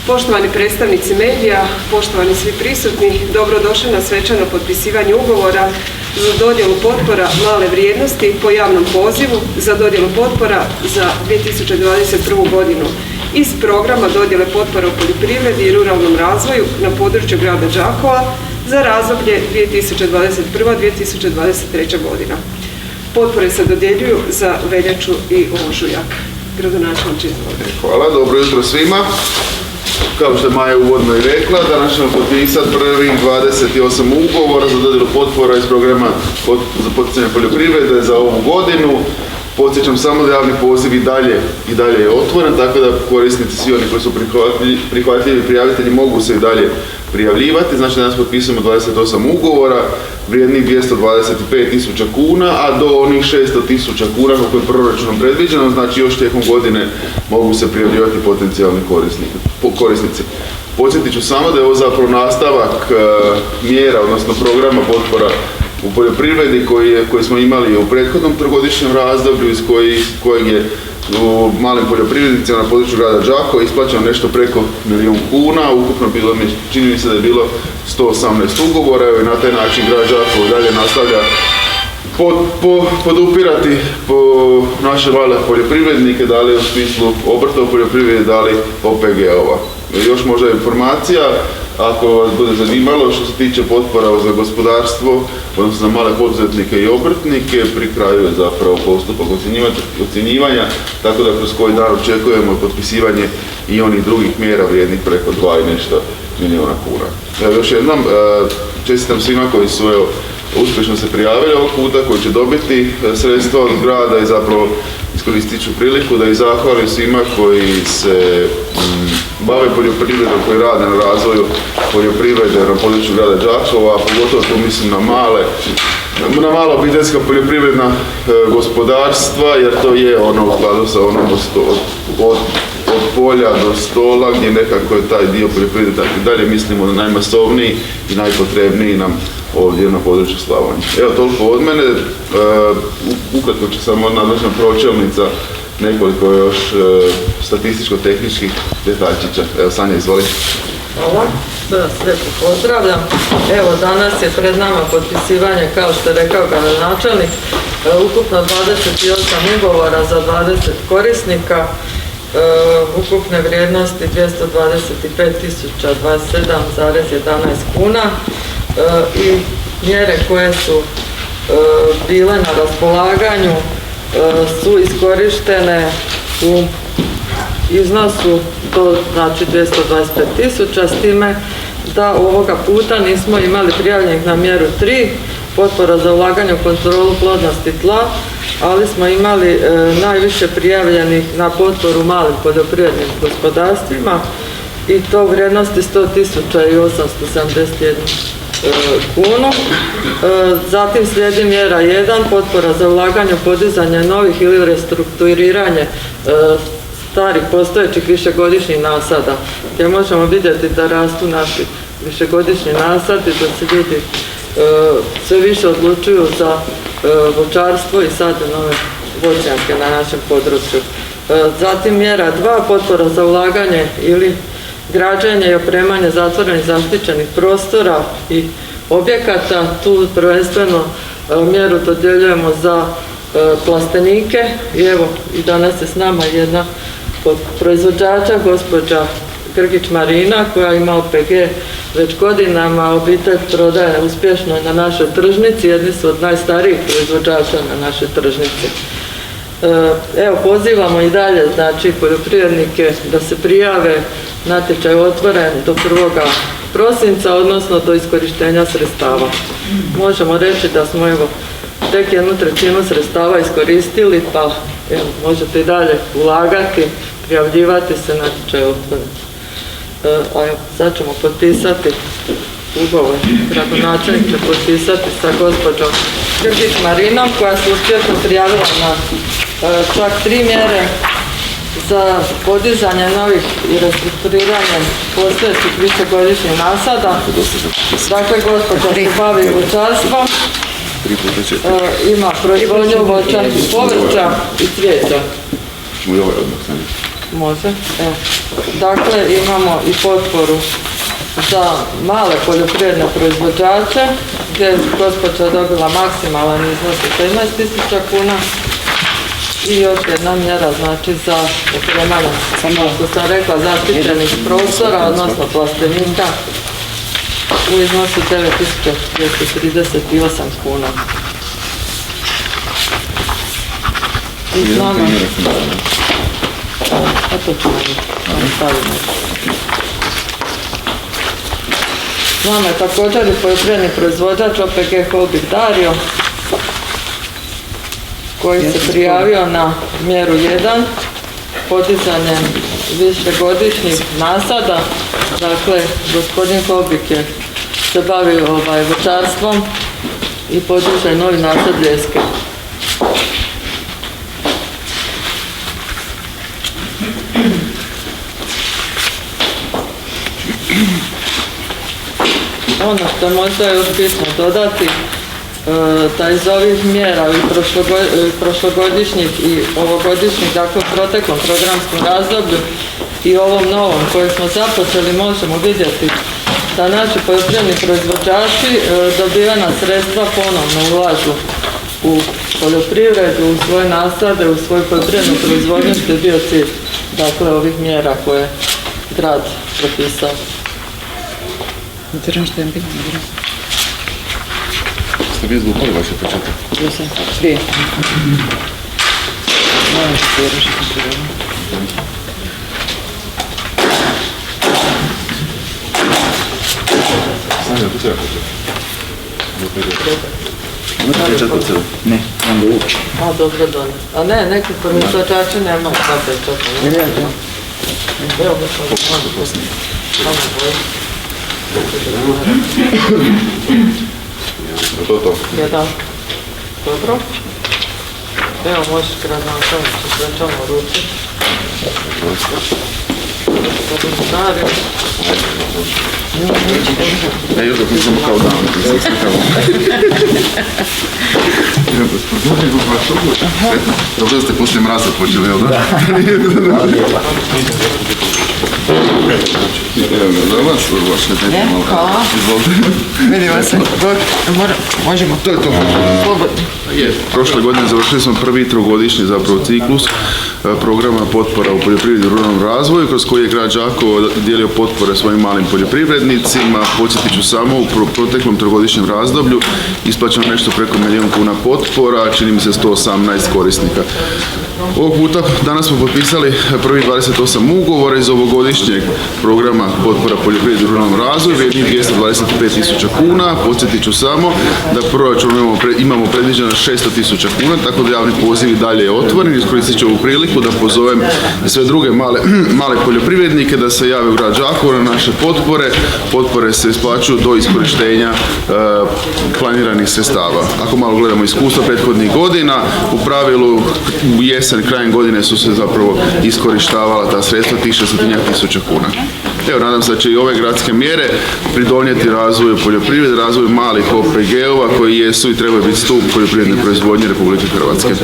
Poštovani predstavnici medija, poštovani svi prisutni, dobrodošli na svečano potpisivanje ugovora za dodjelu potpora male vrijednosti po javnom pozivu za dodjelu potpora za 2021. godinu iz programa dodjele potpora u poljoprivredi i ruralnom razvoju na području grada Đakova za razdoblje 2021-2023. godina. Potpore se dodjeljuju za veljaču i ožujak. Gradonačelniče, izvolite. Hvala, dobro jutro svima. Kao što je Maja uvodno i rekla, danas ćemo potpisati prvih 28 ugovora za dodjelu potpora iz programa za poticanje poljoprivrede za ovu godinu. Podsjećam samo da javni poziv i dalje je otvoren, tako da korisnici, svi oni koji su prihvatljivi prijavitelji mogu se i dalje prijavljivati. Znači danas potpisujemo 28 ugovora vrijednih 225.000 kuna, a do onih 600.000 kuna kako je proračunom predviđeno, znači još tijekom godine mogu se prijavljivati potencijalni korisnici. Podsjetit ću samo da je ovo zapravo nastavak mjera, odnosno programa potpora u poljoprivredi koji smo imali u prethodnom trogodišnjem razdoblju, iz kojeg je u malim poljoprivrednicima na području grada Đakova isplaćeno nešto preko 1 milijun kuna. Ukupno čini mi se da je bilo 118 ugovora, evo i na taj način grad Đakovo dalje nastavlja podupirati naše male poljoprivrednike, da li u smislu obrta u poljoprivredi, da li OPG-ova. Još možda informacija, ako vas bude zanimalo, što se tiče potpora za gospodarstvo, odnosno za male poduzetnike i obrtnike, pri kraju je zapravo postupak ocjenjivanja, tako da kroz koji dan očekujemo potpisivanje i onih drugih mjera vrijednih preko 2 i nešto milijuna kuna. Evo, još jednom, čestitam svima koji su uspješno se prijavili ovog puta, koji će dobiti sredstva od grada i zapravo iskoristit ću priliku da i zahvalim svima koji se bave poljoprivredom, koji rade na razvoju poljoprivrede na području grada Đakova, a pogotovo tu mislim na mala obiteljska poljoprivredna gospodarstva, jer to je ono u skladu sa onom od polja do stola, gdje nekako je taj dio poljoprivrede tako i dalje mislimo da najmasovniji i najpotrebniji nam ovdje na području Slavonije. Evo, toliko od mene. Ukratko će samo nadležna pročelnica nekoliko još statističko-tehničkih detaljčića. Evo, Sanja, izvoli. Hvala, sve vas lijepo pozdravljam. Evo, danas je pred nama potpisivanje, kao što je rekao gradonačelnik, ukupno 28 ugovora za 20 korisnika, ukupne vrijednosti 225.027,11 kuna i mjere koje su bile na raspolaganju su iskorištene u iznosu, to znači 225.000, s time da ovoga puta nismo imali prijavljenih na mjeru 3, potpora za ulaganje u kontrolu plodnosti tla, ali smo imali najviše prijavljenih na potporu malim poljoprivrednim gospodarstvima i to u vrijednosti 100.871 kunu. Zatim slijedi mjera 1, potpora za ulaganje u podizanje novih ili restrukturiranje starih postojećih višegodišnjih nasada, gdje možemo vidjeti da rastu naši višegodišnji nasadi, da se ljudi sve više odlučuju za voćarstvo i sade nove voćnjake na našem području. Zatim mjera 2, potpora za ulaganje ili građenje i opremanje zatvorenih zaštićenih prostora i objekata. Tu prvenstveno mjeru dodjeljujemo za plastenike i evo i danas je s nama jedna od proizvođača, gospođa Grgić Marina, koja ima OPG već godinama, obitelj prodaje uspješno na našoj tržnici, jedni su od najstarijih proizvođača na našoj tržnici. Evo, pozivamo i dalje, znači, poljoprivrednike da se prijave, natječaj je otvoren do 1. prosinca, odnosno do iskorištenja sredstava. Možemo reći da smo evo tek 1/3 sredstava iskoristili, pa evo, možete i dalje ulagati, prijavljivati se, natječaj je otvoren. A evo, sad ćemo potpisati ugovor. Gradonačelnik će potpisati sa gospođom Grgić Marinom, koja se uspješno prijavila na čak 3 mjere za podizanje novih i restrukturiranje postojećih višegodišnjih nasada. Dakle, gospođa se bavi voćarstvom, ima proizvodnju voća i povrća i cvijeća. Može, evo. Dakle, imamo i potporu za male poljoprivredne proizvođače, gdje je gospođa dobila maksimalan iznos od 15.000 kuna. I još jedna mjera, znači za opremanje, kako sam rekla, zaštićenih prostora, odnosno plastenika, u iznosu 9.238 kuna. I s nama, a to ćemo staviti. S nama je također i poljoprivredni proizvođač OPG Holding Dario, koji se prijavio na mjeru 1, podizanjem višegodišnjih nasada. Dakle, gospodin Hobik je se bavio voćarstvom i podiže novi nasad ljeske. Ono što možda još bitno dodati, da iz ovih mjera i prošlogodišnjih i ovogodišnjih, dakle u proteklom programskom razdoblju i ovom novom koje smo započeli, možemo vidjeti da naši poljoprivredni proizvođači dobivena sredstva ponovno ulažu u poljoprivredu, u svoje nasade, u svoju poljoprivrednu proizvodnju, što je bio cilj, dakle, ovih mjera koje je grad propisao. Ste vi izglupali vaše početak? Ja sam prije. Sanja, to treba početi. Ne, onda uči. A, dobro donio. A ne, neki proizvođači nemaju sva pečata. Evo ga što To. jedan. Dobro. Evo možeš gradonačelniče, svečano ruci. Gospodin Dario. Još dok nisam kao dan, nisam slikao. Dobro da ste poslije mraza počeli, jel da? Evo ga, da vas vaše dete malo. Hvala. Izvolite. Vidimo se. Možemo. To je to. Slobodno. Prošle godine završili smo prvi trogodišnji zapravo ciklus programa potpora u poljoprivredi i ruralnom razvoju, kroz koji je grad Đakovo dijelio potpore svojim malim poljoprivrednicima. Podsjetit ću samo, u proteklom trogodišnjem razdoblju isplaćeno nešto preko 1 milijun kuna potpora, čini mi se 118 korisnika. Ovog puta danas smo potpisali prvi 28 ugovora iz ovogodišnjeg programa potpora poljoprivredi i ruralnom razvoju, vrijednih 225.000 kuna. Podsjetit ću samo da proračun imamo predviđeno 600.000 kuna, tako da javni poziv i dalje je otvoren. Iskoristit ću ovu priliku da pozovem sve druge male poljoprivrednike da se jave u grad Đakovo na naše potpore. Potpore se isplaćuju do iskorištenja planiranih sredstava. Ako malo gledamo iskustva prethodnih godina, u pravilu u jesen, krajem godine su se zapravo iskorištavala ta sredstva, tih 600.000 kuna. Evo, nadam se da će i ove gradske mjere pridonijeti razvoju poljoprivrede, razvoju malih OPG-ova koji jesu i trebaju biti stup poljoprivredne proizvodnje Republike Hrvatske.